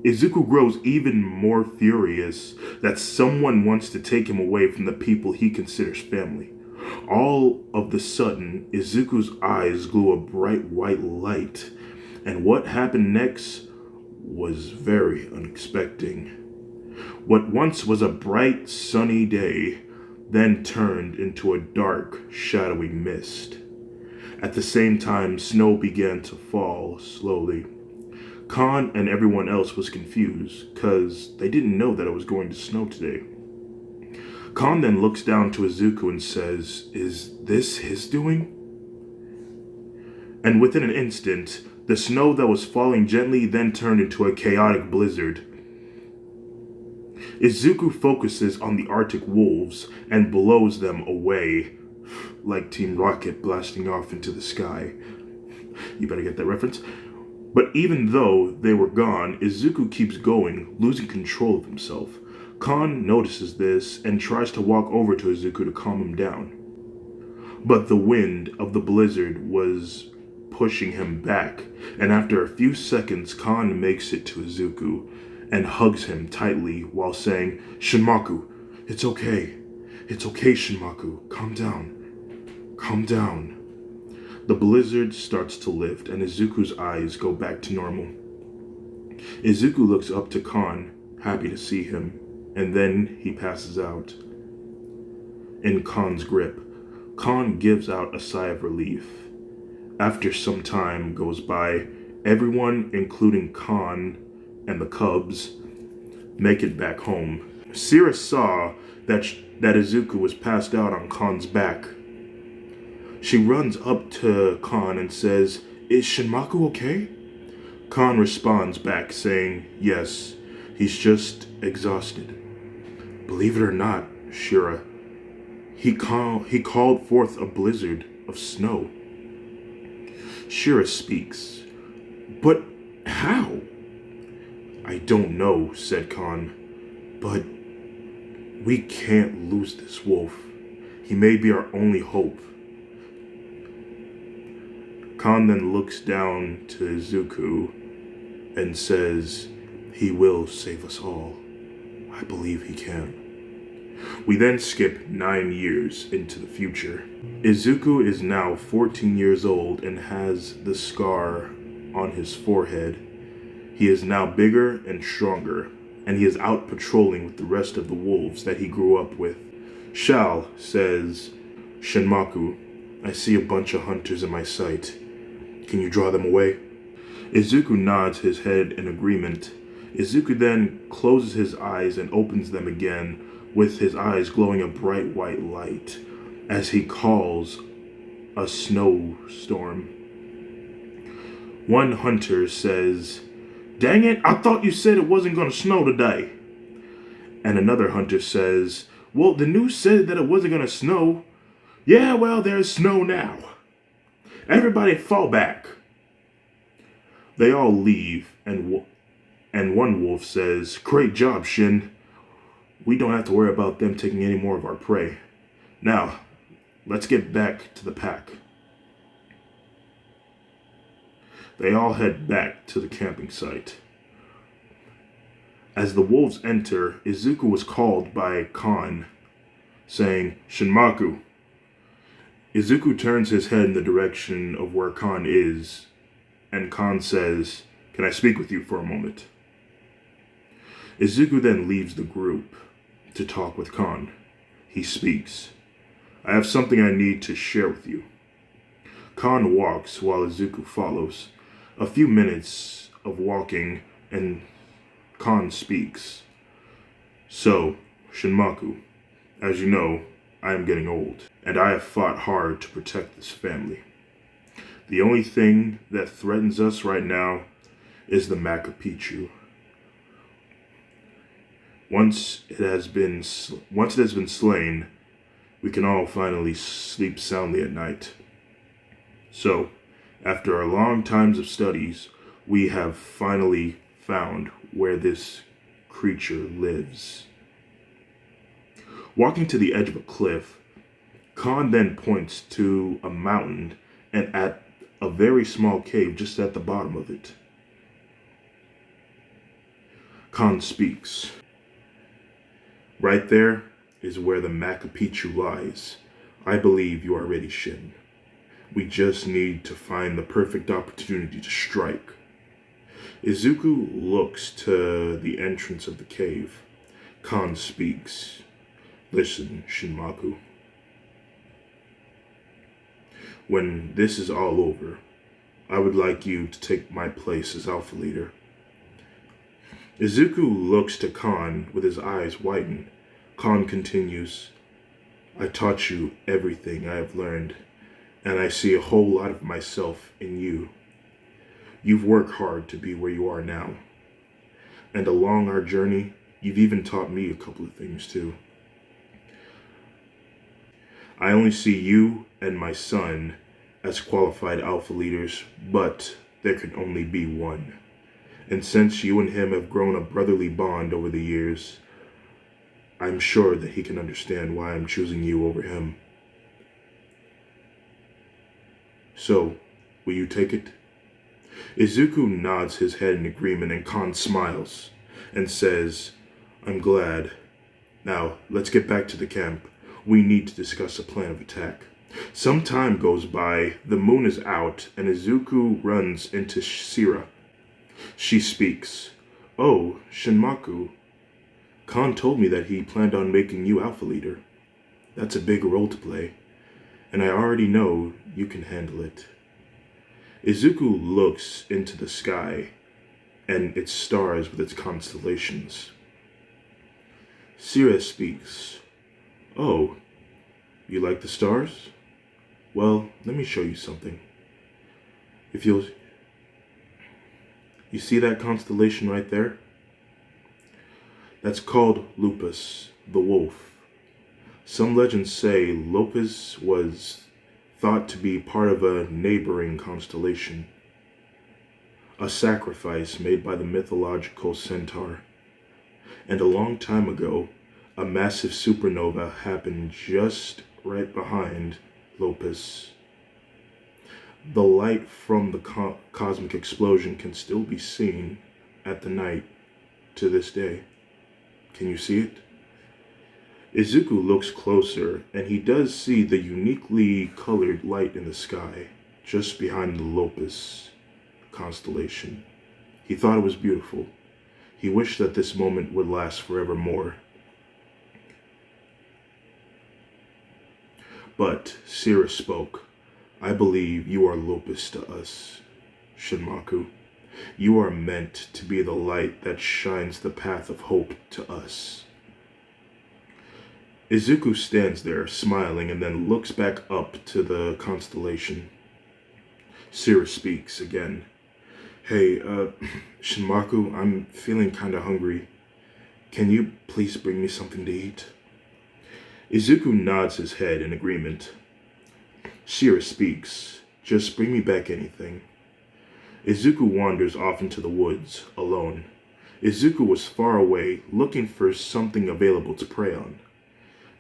Izuku grows even more furious that someone wants to take him away from the people he considers family. All of the sudden, Izuku's eyes glow a bright white light, and what happened next was very unexpected. What once was a bright, sunny day then turned into a dark, shadowy mist. At the same time, snow began to fall slowly. Khan and everyone else was confused, cause they didn't know that it was going to snow today. Khan then looks down to Izuku and says, "Is this his doing?" And within an instant, the snow that was falling gently then turned into a chaotic blizzard. Izuku focuses on the Arctic wolves and blows them away, like Team Rocket blasting off into the sky. You better get that reference. But even though they were gone, Izuku keeps going, losing control of himself. Khan notices this and tries to walk over to Izuku to calm him down. But the wind of the blizzard was pushing him back, and after a few seconds, Khan makes it to Izuku and hugs him tightly while saying, "Shinmaku, it's okay. It's okay, Shinmaku. Calm down. Calm down." The blizzard starts to lift, and Izuku's eyes go back to normal. Izuku looks up to Khan, happy to see him, and then he passes out. In Khan's grip, Khan gives out a sigh of relief. After some time goes by, everyone, including Khan and the cubs, make it back home. Sira saw that Izuku was passed out on Khan's back. She runs up to Khan and says, "Is Shinmaku okay?" Khan responds back saying, "Yes, he's just exhausted." "Believe it or not, Shira, he called forth a blizzard of snow." Shira speaks. "But how?" "I don't know," said Khan, "but we can't lose this wolf. He may be our only hope." Khan then looks down to Izuku and says, "He will save us all. I believe he can." We then skip 9 years into the future. Izuku is now 14 years old and has the scar on his forehead. He is now bigger and stronger, and he is out patrolling with the rest of the wolves that he grew up with. Shal says, "Shinmaku, I see a bunch of hunters in my sight. Can you draw them away?" Izuku nods his head in agreement. Izuku then closes his eyes and opens them again, with his eyes glowing a bright white light, as he calls a snowstorm. One hunter says, "Dang it, I thought you said it wasn't going to snow today." And another hunter says, "Well, the news said that it wasn't going to snow." "Yeah, well, there's snow now. Everybody fall back." They all leave, and one wolf says, "Great job, Shin. We don't have to worry about them taking any more of our prey. Now, let's get back to the pack." They all head back to the camping site. As the wolves enter, Izuku was called by Khan, saying, "Shinmaku." Izuku turns his head in the direction of where Khan is, and Khan says, "Can I speak with you for a moment?" Izuku then leaves the group to talk with Khan. He speaks. "I have something I need to share with you." Khan walks while Izuku follows. A few minutes of walking, and Khan speaks. "So, Shinmaku, as you know, I am getting old, and I have fought hard to protect this family. The only thing that threatens us right now is the Maccapichu. Once it has been slain, we can all finally sleep soundly at night. So, after our long times of studies, we have finally found where this creature lives." Walking to the edge of a cliff, Khan then points to a mountain and at a very small cave just at the bottom of it. Khan speaks. "Right there is where the Maccapichu lies. I believe you are ready, Shin. We just need to find the perfect opportunity to strike." Izuku looks to the entrance of the cave. Khan speaks. "Listen, Shinmaku. When this is all over, I would like you to take my place as Alpha Leader. Izuku looks to Khan with his eyes widen. Khan continues, I taught you everything I have learned, and I see a whole lot of myself in you. You've worked hard to be where you are now. And along our journey, you've even taught me a couple of things too. I only see you and my son as qualified alpha leaders, but there can only be one. And since you and him have grown a brotherly bond over the years, I'm sure that he can understand why I'm choosing you over him. So, will you take it? Izuku nods his head in agreement, and Khan smiles and says, I'm glad. Now, let's get back to the camp. We need to discuss a plan of attack. Some time goes by, the moon is out, and Izuku runs into Shira. She speaks. Oh, Shinmaku. Khan told me that he planned on making you alpha leader. That's a big role to play, and I already know you can handle it. Izuku looks into the sky and its stars with its constellations. Shira speaks. Oh, you like the stars? Well, let me show you something. You see that constellation right there? That's called Lupus, the wolf. Some legends say Lupus was thought to be part of a neighboring constellation, a sacrifice made by the mythological centaur. And a long time ago, a massive supernova happened just right behind Lupus. The light from the cosmic explosion can still be seen at the night to this day. Can you see it? Izuku looks closer, and he does see the uniquely colored light in the sky, just behind the Lupus constellation. He thought it was beautiful. He wished that this moment would last forevermore. But Shira spoke. I believe you are Lupus to us, Shinmaku. You are meant to be the light that shines the path of hope to us. Izuku stands there, smiling, and then looks back up to the constellation. Shira speaks again. Hey, Shinmaku, I'm feeling kinda hungry. Can you please bring me something to eat? Izuku nods his head in agreement. Shira speaks. Just bring me back anything. Izuku wanders off into the woods, alone. Izuku was far away, looking for something available to prey on.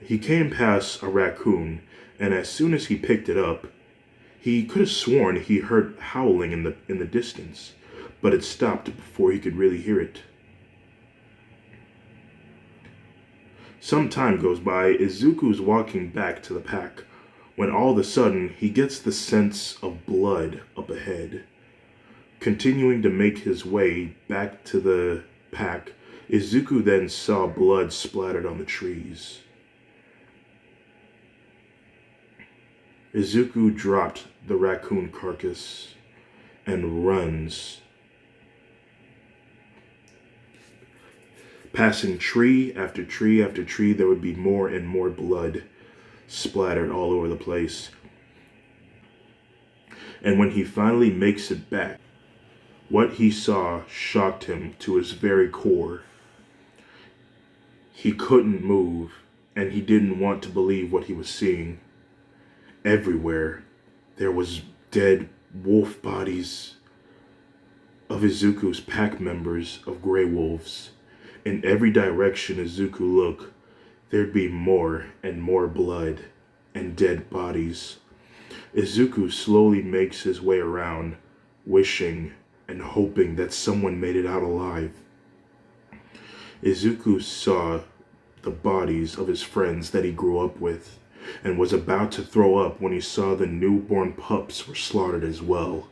He came past a raccoon, and as soon as he picked it up, he could have sworn he heard howling in the distance, but it stopped before he could really hear it. Some time goes by. Izuku's walking back to the pack, when all of a sudden he gets the sense of blood up ahead. Continuing to make his way back to the pack, Izuku then saw blood splattered on the trees. Izuku dropped the raccoon carcass and runs, passing tree after tree after tree. There would be more and more blood splattered all over the place. And when he finally makes it back, what he saw shocked him to his very core. He couldn't move, and he didn't want to believe what he was seeing. Everywhere, there was dead wolf bodies of Izuku's pack members of gray wolves. In every direction Izuku looked, there'd be more and more blood and dead bodies. Izuku slowly makes his way around, wishing and hoping that someone made it out alive. Izuku saw the bodies of his friends that he grew up with, and was about to throw up when he saw the newborn pups were slaughtered as well,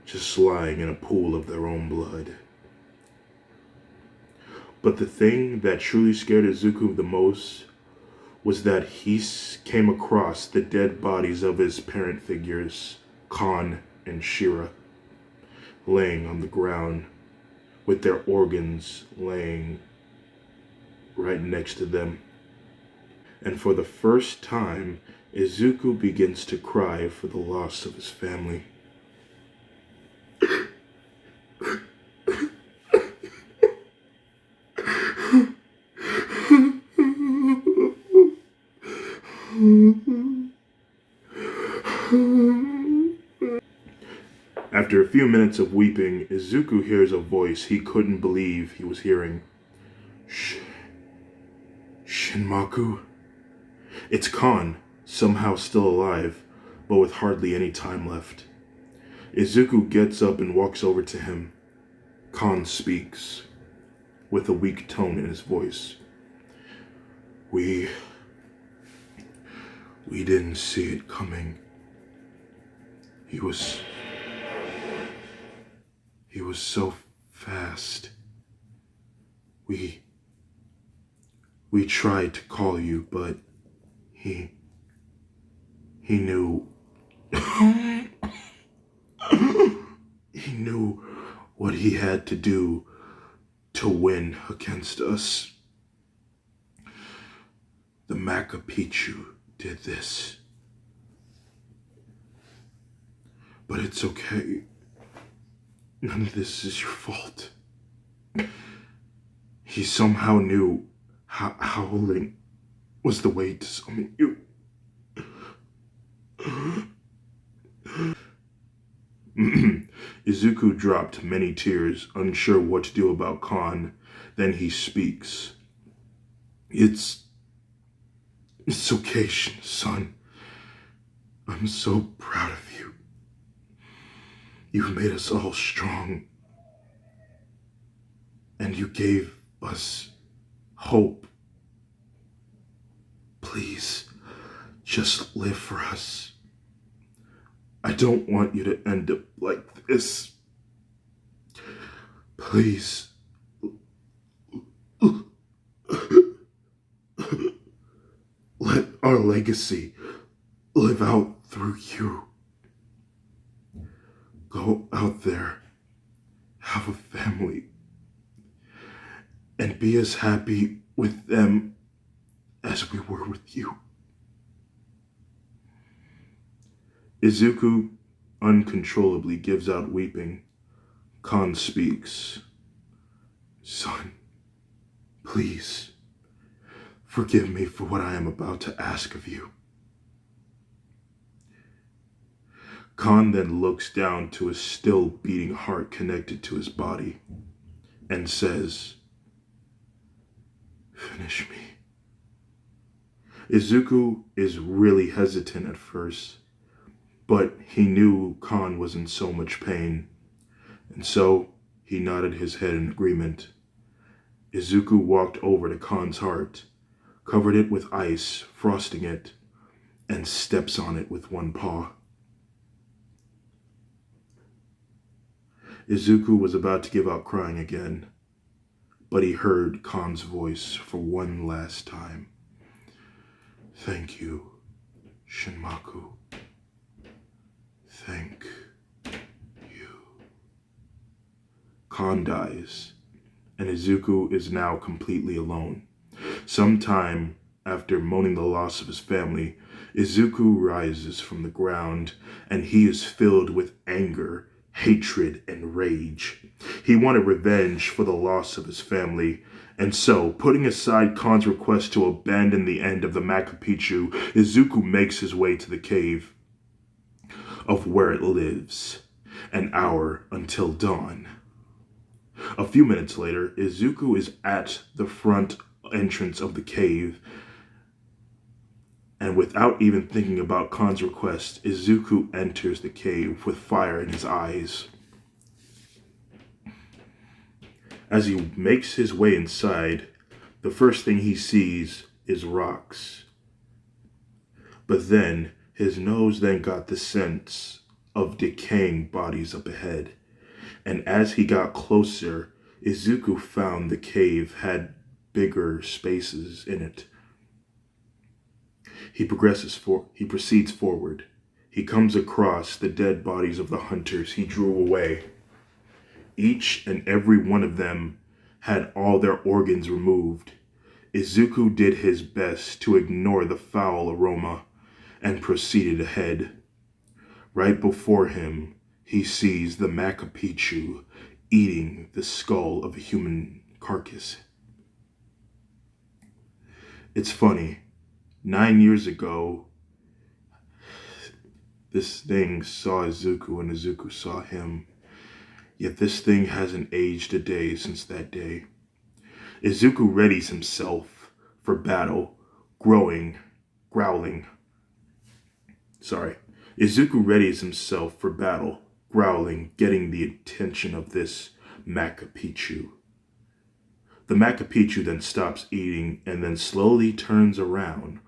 just lying in a pool of their own blood. But the thing that truly scared Izuku the most was that he came across the dead bodies of his parent figures, Khan and Shira, laying on the ground with their organs laying right next to them. And for the first time, Izuku begins to cry for the loss of his family. After a few minutes of weeping, Izuku hears a voice he couldn't believe he was hearing. Shinmaku? It's Khan, somehow still alive, but with hardly any time left. Izuku gets up and walks over to him. Khan speaks, with a weak tone in his voice. We didn't see it coming. He was so fast. We tried to call you, but he knew he knew what he had to do to win against us. The Maccapichu did this. But it's okay. None of this is your fault. He somehow knew howling was the way to summon you. Izuku dropped many tears, unsure what to do about Khan. Then he speaks. It's okay, son. I'm so proud of you. You've made us all strong. And you gave us hope. Please, just live for us. I don't want you to end up like this. Please. Let our legacy live out through you. Go out there, have a family, and be as happy with them as we were with you. Izuku uncontrollably gives out weeping. Khan speaks. Son, please, forgive me for what I am about to ask of you. Khan then looks down to his still beating heart connected to his body and says, finish me. Izuku is really hesitant at first, but he knew Khan was in so much pain, and so he nodded his head in agreement. Izuku walked over to Khan's heart, covered it with ice, frosting it, and steps on it with one paw. Izuku was about to give out crying again, but he heard Khan's voice for one last time. Thank you, Shinmaku. Thank you. Khan dies, and Izuku is now completely alone. Sometime after mourning the loss of his family, Izuku rises from the ground, and he is filled with anger, hatred, and rage. He wanted revenge for the loss of his family, and so, putting aside Khan's request to abandon the end of the Maccapichu, Izuku makes his way to the cave of where it lives, an hour until dawn. A few minutes later, Izuku is at the front entrance of the cave, and without even thinking about Khan's request, Izuku enters the cave with fire in his eyes. As he makes his way inside, the first thing he sees is rocks. But then, his nose then got the sense of decaying bodies up ahead. And as he got closer, Izuku found the cave had bigger spaces in it. He proceeds forward. He comes across the dead bodies of the hunters he drew away. Each and every one of them had all their organs removed. Izuku did his best to ignore the foul aroma and proceeded ahead. Right before him, he sees the Maccapichu eating the skull of a human carcass. It's funny, 9 years ago, this thing saw Izuku and Izuku saw him. Yet this thing hasn't aged a day since that day. Izuku readies himself for battle, growling. Izuku readies himself for battle, growling, getting the attention of this Maccapichu. The Maccapichu then stops eating and then slowly turns around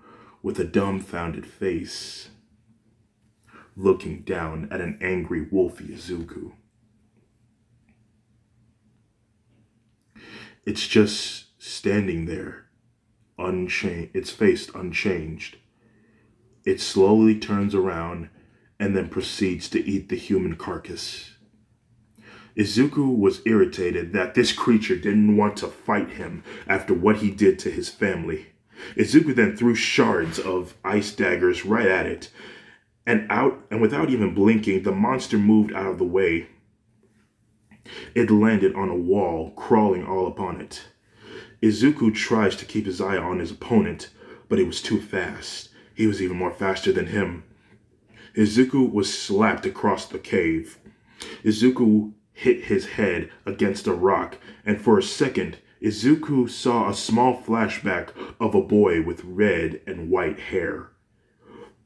with a dumbfounded face, looking down at an angry wolfy Izuku. It's just standing there, its face unchanged. It slowly turns around and then proceeds to eat the human carcass. Izuku was irritated that this creature didn't want to fight him after what he did to his family. Izuku then threw shards of ice daggers right at it, and without even blinking, the monster moved out of the way. It landed on a wall, crawling all upon it. Izuku tries to keep his eye on his opponent, but it was too fast. He was even more faster than him. Izuku was slapped across the cave. Izuku hit his head against a rock, and for a second, Izuku saw a small flashback of a boy with red and white hair.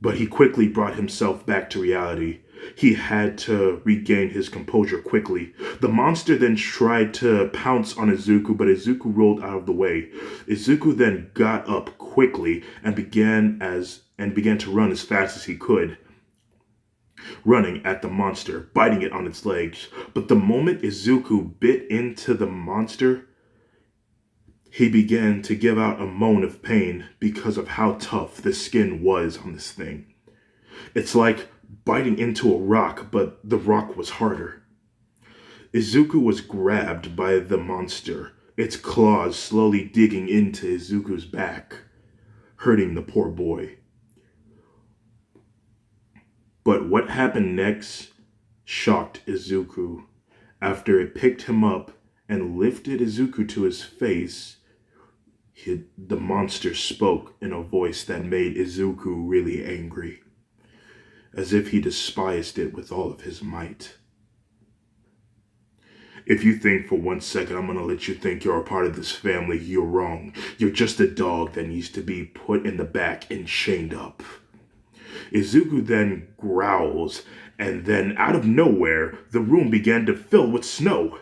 But he quickly brought himself back to reality. He had to regain his composure quickly. The monster then tried to pounce on Izuku, but Izuku rolled out of the way. Izuku then got up quickly and began to run as fast as he could, running at the monster, biting it on its legs. But the moment Izuku bit into the monster, he began to give out a moan of pain because of how tough the skin was on this thing. It's like biting into a rock, but the rock was harder. Izuku was grabbed by the monster, its claws slowly digging into Izuku's back, hurting the poor boy. But what happened next shocked Izuku. After it picked him up and lifted Izuku to his face, the monster spoke in a voice that made Izuku really angry, as if he despised it with all of his might. If you think for 1 second I'm gonna let you think you're a part of this family, you're wrong. You're just a dog that needs to be put in the back and chained up. Izuku then growls, and then out of nowhere, the room began to fill with snow.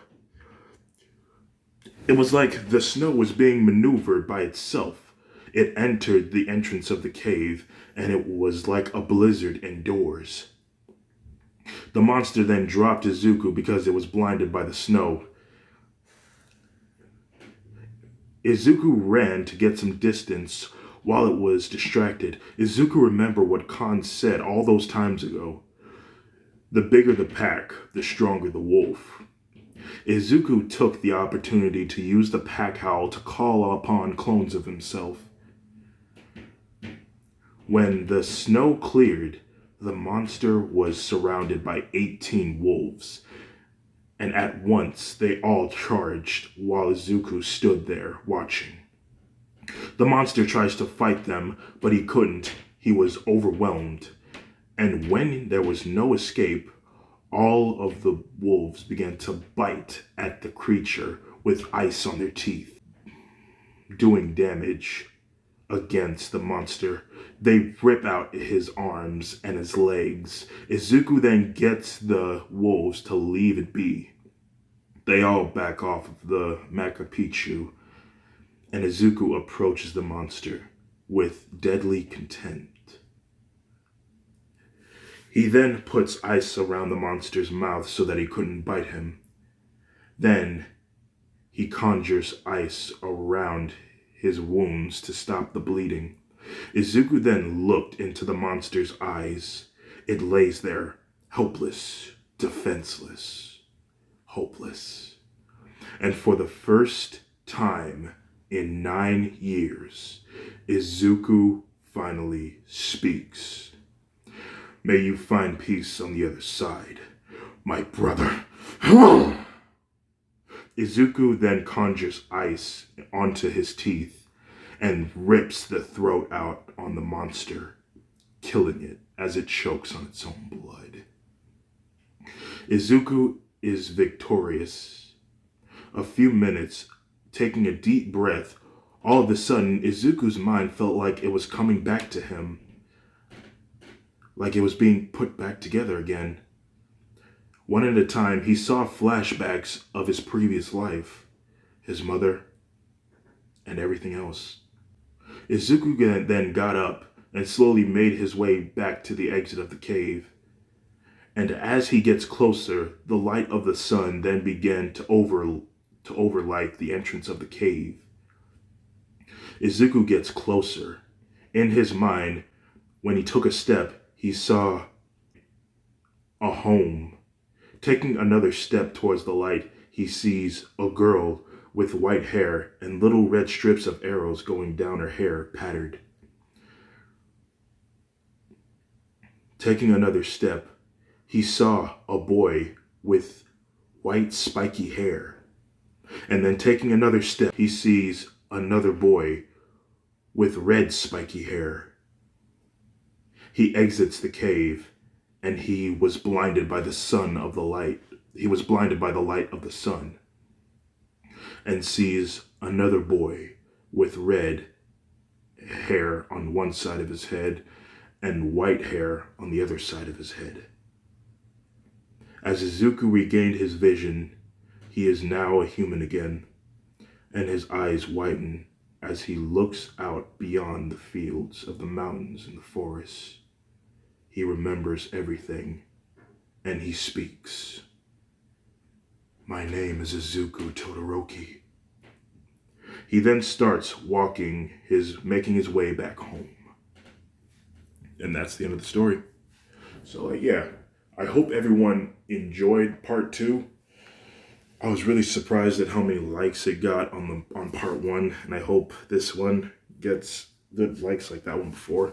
It was like the snow was being maneuvered by itself. It entered the entrance of the cave, and it was like a blizzard indoors. The monster then dropped Izuku because it was blinded by the snow. Izuku ran to get some distance while it was distracted. Izuku remembered what Khan said all those times ago. The bigger the pack, the stronger the wolf. Izuku took the opportunity to use the pack howl to call upon clones of himself. When the snow cleared, the monster was surrounded by 18 wolves, and at once they all charged while Izuku stood there watching. The monster tries to fight them, but he couldn't. He was overwhelmed. And when there was no escape, all of the wolves began to bite at the creature with ice on their teeth, doing damage against the monster. They rip out his arms and his legs. Izuku then gets the wolves to leave it be. They all back off of the Maccapichu, and Izuku approaches the monster with deadly contempt. He then puts ice around the monster's mouth so that he couldn't bite him. Then he conjures ice around his wounds to stop the bleeding. Izuku then looked into the monster's eyes. It lays there, helpless, defenseless, hopeless. And for the first time in 9 years, Izuku finally speaks. May you find peace on the other side, my brother. Izuku then conjures ice onto his teeth and rips the throat out on the monster, killing it as it chokes on its own blood. Izuku is victorious. A few minutes, taking a deep breath, all of a sudden, Izuku's mind felt like it was coming back to him, like it was being put back together again. One at a time, he saw flashbacks of his previous life, his mother, and everything else. Izuku then got up and slowly made his way back to the exit of the cave. And as he gets closer, the light of the sun then began to overlight the entrance of the cave. Izuku gets closer. In his mind, when he took a step, he saw a home. Taking another step towards the light, he sees a girl with white hair and little red strips of arrows going down her hair, patterned. Taking another step, he saw a boy with white spiky hair. And then taking another step, he sees another boy with red spiky hair. He exits the cave, and he was blinded by the sun of the light. He was blinded by the light of the sun, and sees another boy with red hair on one side of his head and white hair on the other side of his head. As Izuku regained his vision, he is now a human again, and his eyes widen as he looks out beyond the fields of the mountains and the forests. He remembers everything, and he speaks. My name is Izuku Todoroki. He then starts making his way back home. And that's the end of the story. So yeah, I hope everyone enjoyed part 2. I was really surprised at how many likes it got on part 1, and I hope this one gets good likes like that one before.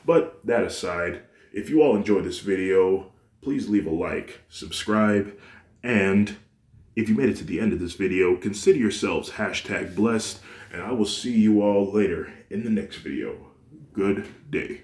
But that aside, if you all enjoyed this video, please leave a like, subscribe, and if you made it to the end of this video, consider yourselves #blessed, and I will see you all later in the next video. Good day.